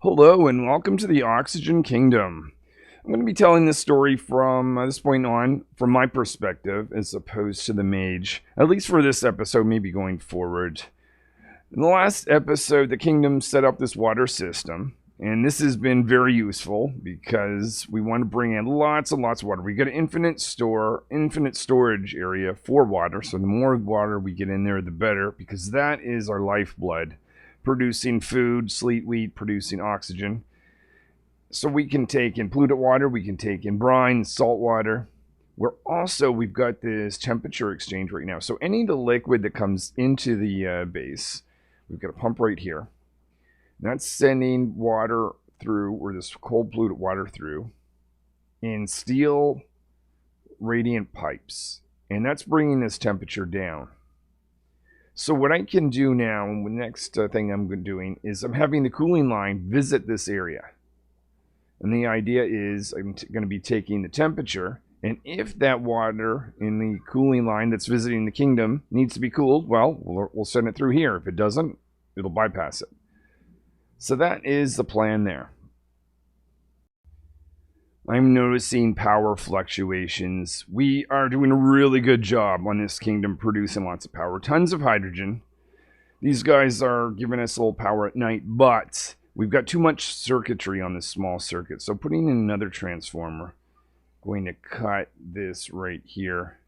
Hello and welcome to the Oxygen Kingdom. I'm going to be telling this story from this point on from my perspective as opposed to the mage, at least for this episode, maybe going forward. In the last episode, the kingdom set up this water system, and this has been very useful because we want to bring in lots and lots of water. We get an infinite storage area for water, so the more water we get in there, the better, because that is our lifeblood. Producing food, sleet wheat, producing oxygen. So we can take in polluted water, we can take in brine, salt water. We've got this temperature exchange right now. So any of the liquid that comes into the base, we've got a pump right here. That's sending water through, or this cold polluted water through, in steel radiant pipes. And that's bringing this temperature down. So what I can do now, and the next thing I'm doing, is I'm having the cooling line visit this area. And the idea is I'm going to be taking the temperature, and if that water in the cooling line that's visiting the kingdom needs to be cooled, well, we'll send it through here. If it doesn't, it'll bypass it. So that is the plan there. I'm noticing power fluctuations. We are doing a really good job on this kingdom producing lots of power. Tons of hydrogen. These guys are giving us a little power at night, but we've got too much circuitry on this small circuit. So putting in another transformer, going to cut this right here.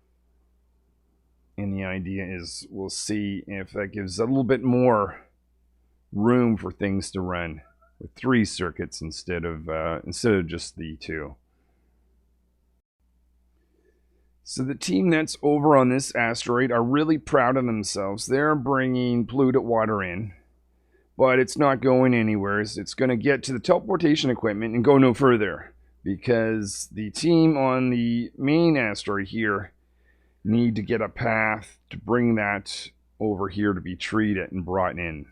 And the idea is we'll see if that gives a little bit more room for things to run. With 3 circuits instead of just the 2. So the team that's over on this asteroid are really proud of themselves. They're bringing polluted water in, but it's not going anywhere. It's going to get to the teleportation equipment and go no further because the team on the main asteroid here need to get a path to bring that over here to be treated and brought in.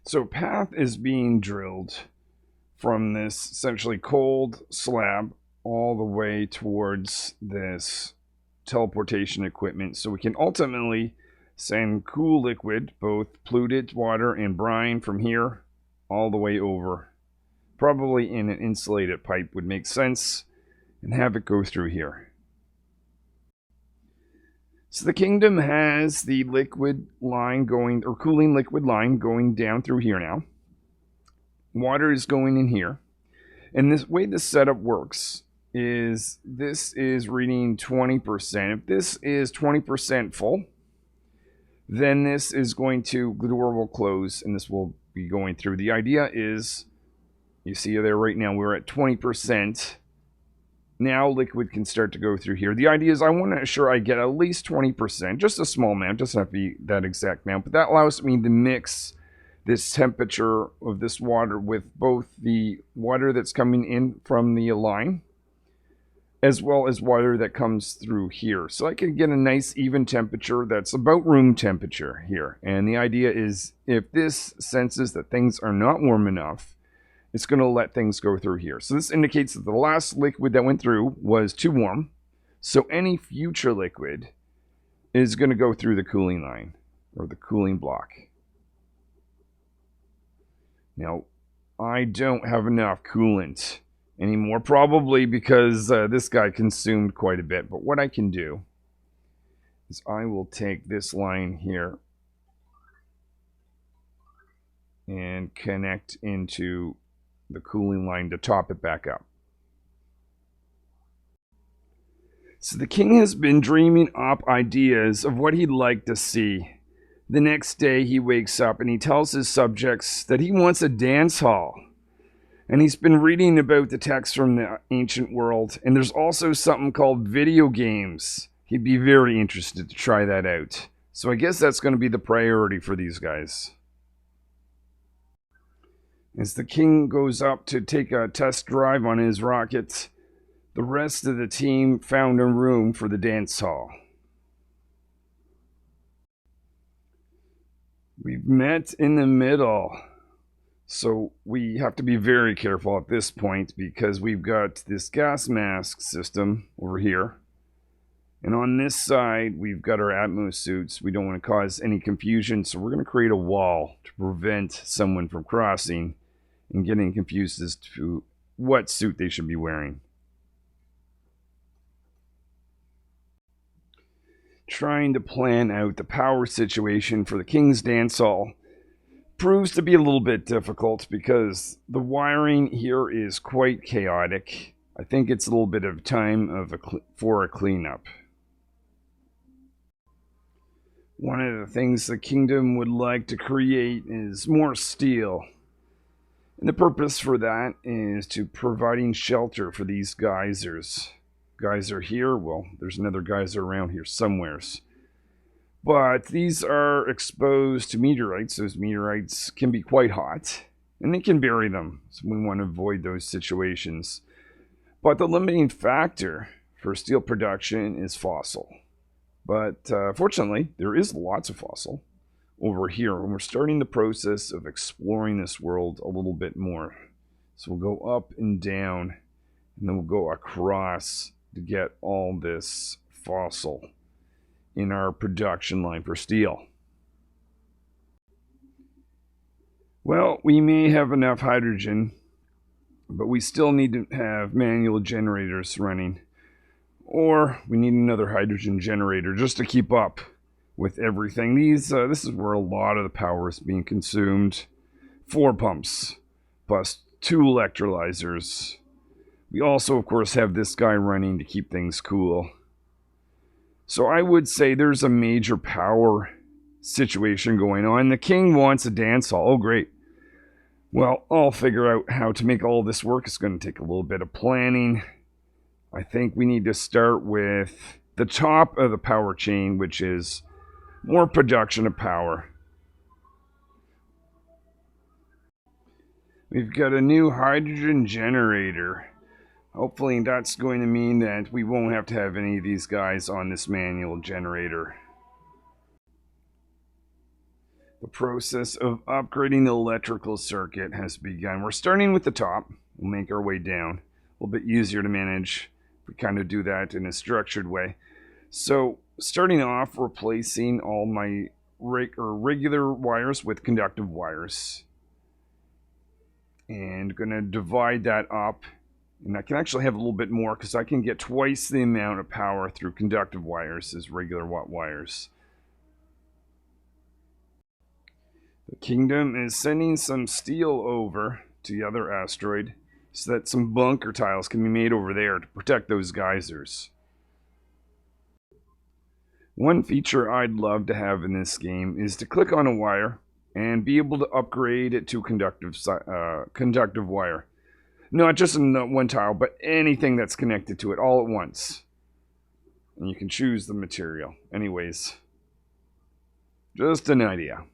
So path is being drilled from this essentially cold slab all the way towards this teleportation equipment, so we can ultimately send cool liquid, both polluted water and brine, from here all the way over. Probably in an insulated pipe would make sense, and have it go through here. So the kingdom has the liquid line going, or cooling liquid line going down through here now. Water is going in here. And this way this setup works is this is reading 20%. If this is 20% full, then this is going to, the door will close and this will be going through. The idea is, you see there right now, we're at 20%. Now liquid can start to go through here. The idea is I want to ensure I get at least 20%, just a small amount, doesn't have to be that exact amount, but that allows me to mix this temperature of this water with both the water that's coming in from the line, as well as water that comes through here. So I can get a nice even temperature that's about room temperature here. And the idea is if this senses that things are not warm enough, it's going to let things go through here. So this indicates that the last liquid that went through was too warm. So any future liquid is going to go through the cooling line, or the cooling block. Now, I don't have enough coolant anymore, probably because this guy consumed quite a bit. But what I can do is I will take this line here and connect into the cooling line to top it back up. So the king has been dreaming up ideas of what he'd like to see. The next day he wakes up and he tells his subjects that he wants a dance hall. And he's been reading about the texts from the ancient world, and there's also something called video games. He'd be very interested to try that out. So I guess that's going to be the priority for these guys. As the king goes up to take a test drive on his rocket, the rest of the team found a room for the dance hall. We've met in the middle. So we have to be very careful at this point because we've got this gas mask system over here. And on this side, we've got our Atmos suits. We don't want to cause any confusion, so we're going to create a wall to prevent someone from crossing and getting confused as to what suit they should be wearing. Trying to plan out the power situation for the King's Dance Hall proves to be a little bit difficult because the wiring here is quite chaotic. I think it's a little bit of time for a cleanup. One of the things the kingdom would like to create is more steel. And the purpose for that is to providing shelter for these geysers. Geyser here, well, there's another geyser around here somewheres. But these are exposed to meteorites. Those meteorites can be quite hot, and they can bury them. So we want to avoid those situations. But the limiting factor for steel production is fossil. But fortunately, there is lots of fossil over here, and we're starting the process of exploring this world a little bit more. So we'll go up and down, and then we'll go across to get all this fossil in our production line for steel. Well, we may have enough hydrogen, but we still need to have manual generators running. Or we need another hydrogen generator just to keep up with everything. This is where a lot of the power is being consumed. 4 pumps plus 2 electrolyzers. We also, of course, have this guy running to keep things cool. So I would say there's a major power situation going on. The king wants a dance hall. Oh, great. Well, I'll figure out how to make all this work. It's going to take a little bit of planning. I think we need to start with the top of the power chain, which is more production of power. We've got a new hydrogen generator. Hopefully that's going to mean that we won't have to have any of these guys on this manual generator. The process of upgrading the electrical circuit has begun. We're starting with the top. We'll make our way down. A little bit easier to manage. We kind of do that in a structured way. So starting off, replacing all my regular wires with conductive wires. And going to divide that up. And I can actually have a little bit more because I can get twice the amount of power through conductive wires as regular watt wires. The kingdom is sending some steel over to the other asteroid so that some bunker tiles can be made over there to protect those geysers. One feature I'd love to have in this game is to click on a wire and be able to upgrade it to conductive wire. Not just in one tile, but anything that's connected to it all at once. And you can choose the material. Anyways, just an idea.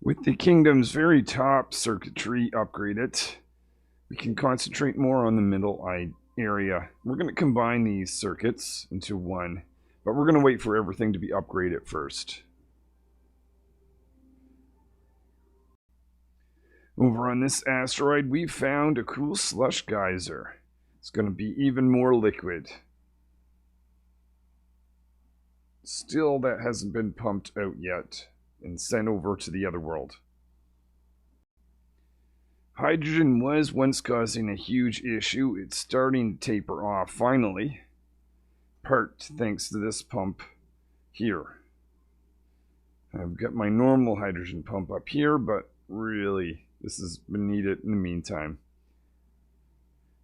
With the kingdom's very top circuitry upgraded, we can concentrate more on the middle area. We're going to combine these circuits into one, but we're going to wait for everything to be upgraded first. Over on this asteroid, we found a cool slush geyser. It's going to be even more liquid. Still, that hasn't been pumped out yet and sent over to the other world. Hydrogen was once causing a huge issue. It's starting to taper off finally, part thanks to this pump here. I've got my normal hydrogen pump up here, but really this has been needed in the meantime.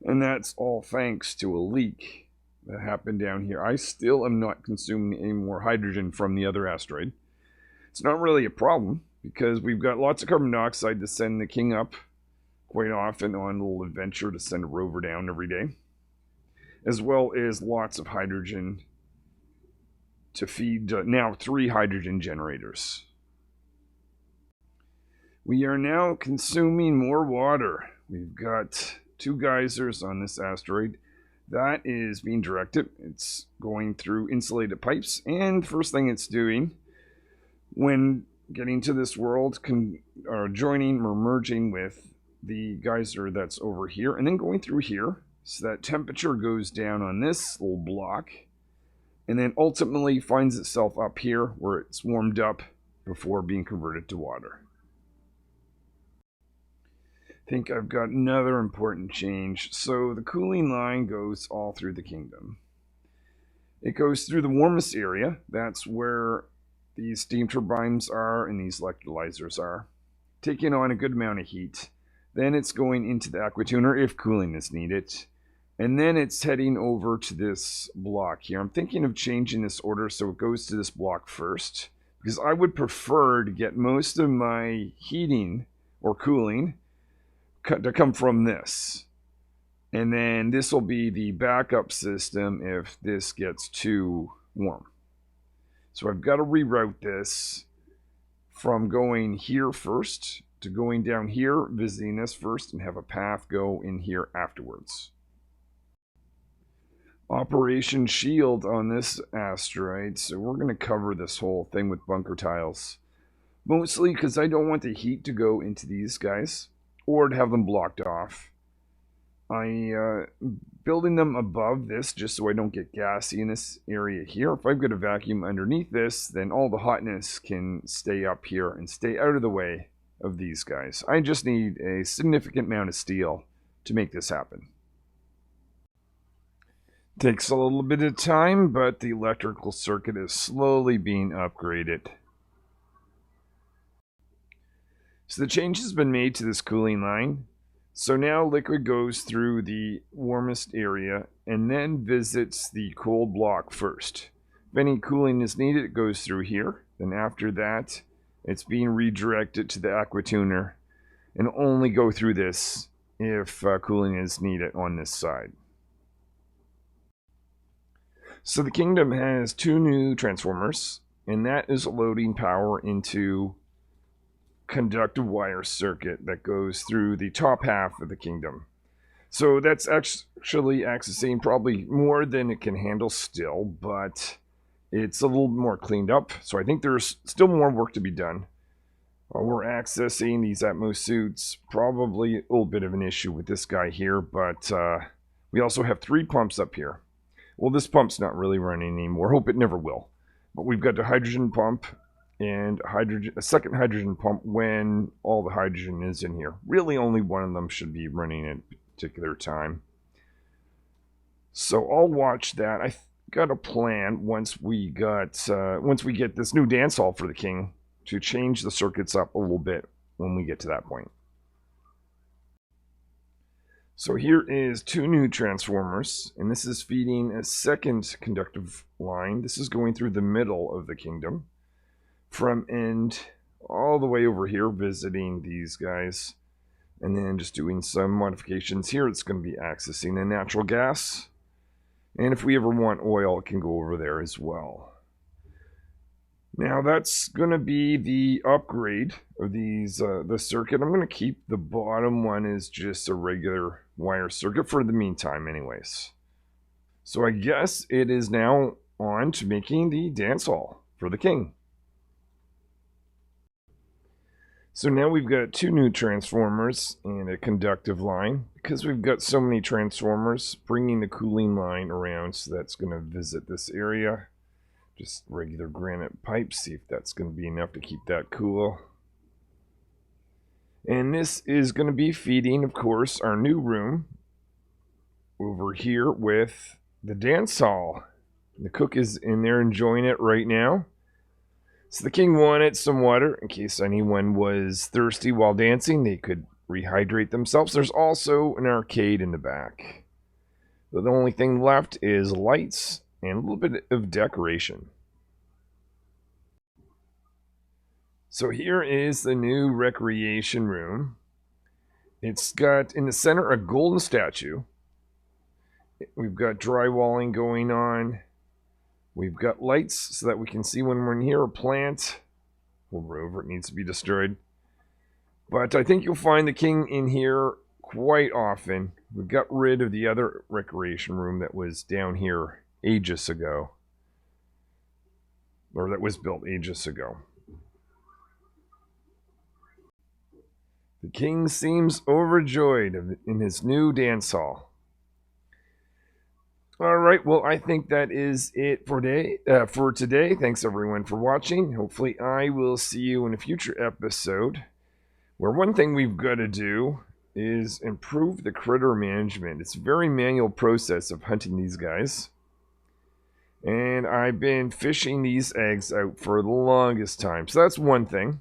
And that's all thanks to a leak that happened down here. I still am not consuming any more hydrogen from the other asteroid. It's not really a problem because we've got lots of carbon dioxide to send the king up quite often on a little adventure to send a rover down every day, as well as lots of hydrogen to feed now 3 hydrogen generators. We are now consuming more water. We've got 2 geysers on this asteroid. That is being directed. It's going through insulated pipes, and the first thing it's doing when getting to this world, joining or merging with the geyser that's over here, and then going through here, So that temperature goes down on this little block and then ultimately finds itself up here where it's warmed up before being converted to water. I think I've got another important change. So the cooling line goes all through the kingdom. It goes through the warmest area. That's where these steam turbines are and these electrolyzers are, taking on a good amount of heat. Then it's going into the aquatuner if cooling is needed. And then it's heading over to this block here. I'm thinking of changing this order so it goes to this block first, because I would prefer to get most of my heating or cooling to come from this. And then this will be the backup system if this gets too warm. So I've got to reroute this from going here first to going down here, visiting this first, and have a path go in here afterwards. Operation Shield on this asteroid, so we're going to cover this whole thing with bunker tiles. Mostly because I don't want the heat to go into these guys, or to have them blocked off. Building them above this just so I don't get gassy in this area here. If I've got a vacuum underneath this, then all the hotness can stay up here and stay out of the way of these guys. I just need a significant amount of steel to make this happen. Takes a little bit of time, but the electrical circuit is slowly being upgraded. So the change has been made to this cooling line. So now liquid goes through the warmest area and then visits the cold block first. If any cooling is needed, it goes through here. Then after that, it's being redirected to the aquatuner and only go through this if cooling is needed on this side. So the kingdom has 2 new transformers, and that is loading power into conductive wire circuit that goes through the top half of the kingdom. So that's actually accessing probably more than it can handle still, but it's a little more cleaned up. So I think there's still more work to be done. We're accessing these Atmos suits, probably a little bit of an issue with this guy here, but we also have 3 pumps up here. Well, this pump's not really running anymore. Hope it never will. But we've got a hydrogen pump and a second hydrogen pump when all the hydrogen is in here. Really, only one of them should be running at a particular time. So I'll watch that. I got a plan once we get this new dance hall for the king to change the circuits up a little bit when we get to that point. So here is 2 new transformers, and this is feeding a second conductive line. This is going through the middle of the kingdom from end all the way over here, visiting these guys, and then just doing some modifications here. It's going to be accessing the natural gas, and if we ever want oil, it can go over there as well. Now that's going to be the upgrade of these the circuit. I'm going to keep the bottom one as just a regular wire circuit for the meantime anyways. So I guess it is now on to making the dance hall for the king. So now we've got 2 new transformers and a conductive line. Because we've got so many transformers, bringing the cooling line around, so that's going to visit this area. Just regular granite pipes, see if that's going to be enough to keep that cool. And this is going to be feeding, of course, our new room over here with the dance hall. The cook is in there enjoying it right now. So the king wanted some water in case anyone was thirsty while dancing. They could rehydrate themselves. There's also an arcade in the back. So the only thing left is lights and a little bit of decoration. So here is the new recreation room. It's got in the center a golden statue. We've got drywalling going on. We've got lights so that we can see when we're in here. A plant. Over, it needs to be destroyed. But I think you'll find the king in here quite often. We got rid of the other recreation room that was down here ages ago. Or that was built ages ago. The king seems overjoyed in his new dance hall. All right, well, I think that is it for today. Thanks everyone for watching. Hopefully, I will see you in a future episode. Where one thing we've got to do is improve the critter management. It's a very manual process of hunting these guys. And I've been fishing these eggs out for the longest time. So that's one thing.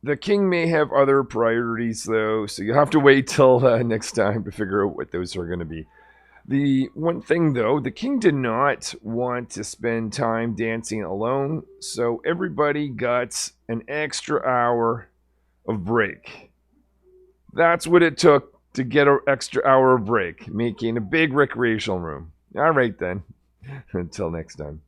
The king may have other priorities, though, so you'll have to wait till next time to figure out what those are going to be. The one thing, though, the king did not want to spend time dancing alone, so everybody got an extra hour of break. That's what it took to get an extra hour of break, making a big recreational room. All right, then. Until next time.